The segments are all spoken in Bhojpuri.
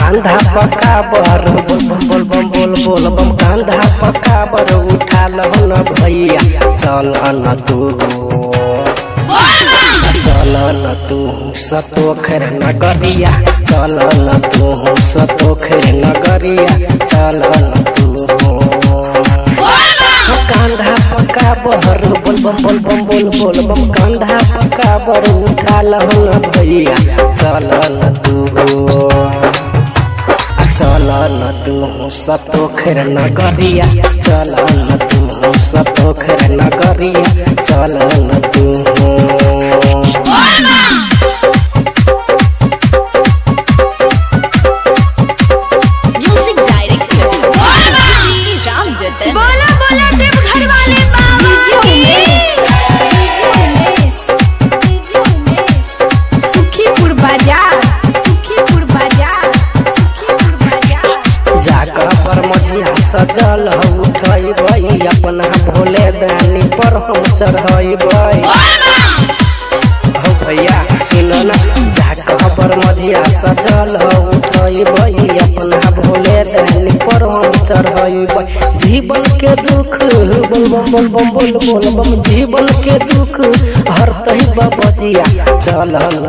कांधा पकाबर बोल बोल बम बोल बोल बम कांधा पकाबर उठा लहन भैया चल न तू सतोखर नगरिया चल न तू सतोखर नगरिया चल न तू कांधा पकाबर बोल बम बोल बम कांधा पकाबर उठा लहन भैया चल न तू सतोखर नगरिया चल न तू सतोखर नगरिया चल न तू बोला बोला देवघर वाले बाबा सुखीपुर बाजार जाकर पर मझिया सजल उठैबै अपना भोले दानी पर हम चढ़ैबै हो भैया सुन न जाकर पर मझिया सजल उठैबै अपना भोले दानी पर हम चढ़ैबै जीवन के दुख बोल बम जीवन के दुख हरतै बबजिया चल न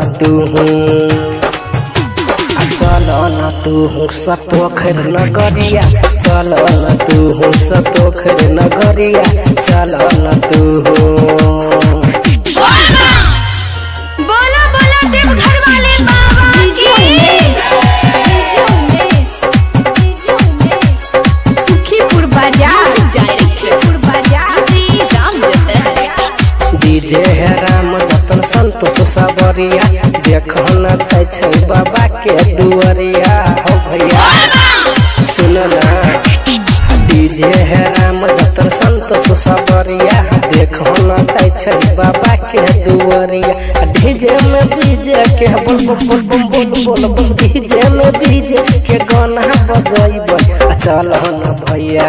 तू सतोखर नगरिया चल न तू सतोखर नगरिया चल न तू बोला बोला देवघर वाले बाबा सुखीपुर बाजार डीजे राम जतन संतोष सबरिया देखन छै बाबा के दुआरिया हो भैया सुन ना डीजे राम जतन संतोष सबरिया देखन छै बाबा के दुआरिया डीजे में बीजे के बोल डीजे में बीजे के गाना बजैबै चल न भैया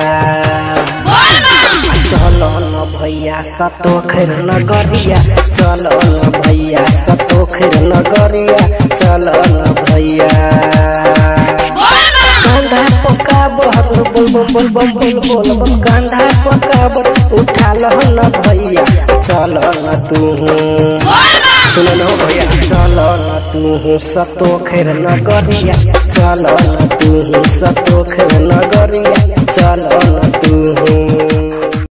चल न भैया सतोखर नगरिया चल न भैया सतोखर नगरिया चल न भैया कांधा पकाबर बोल बम कांधा पकाबर उठा लहन भैया चल न तू सुन न भैया चल न तू सतोखर नगरिया चल न तू सतोखर नगरिया चल न तू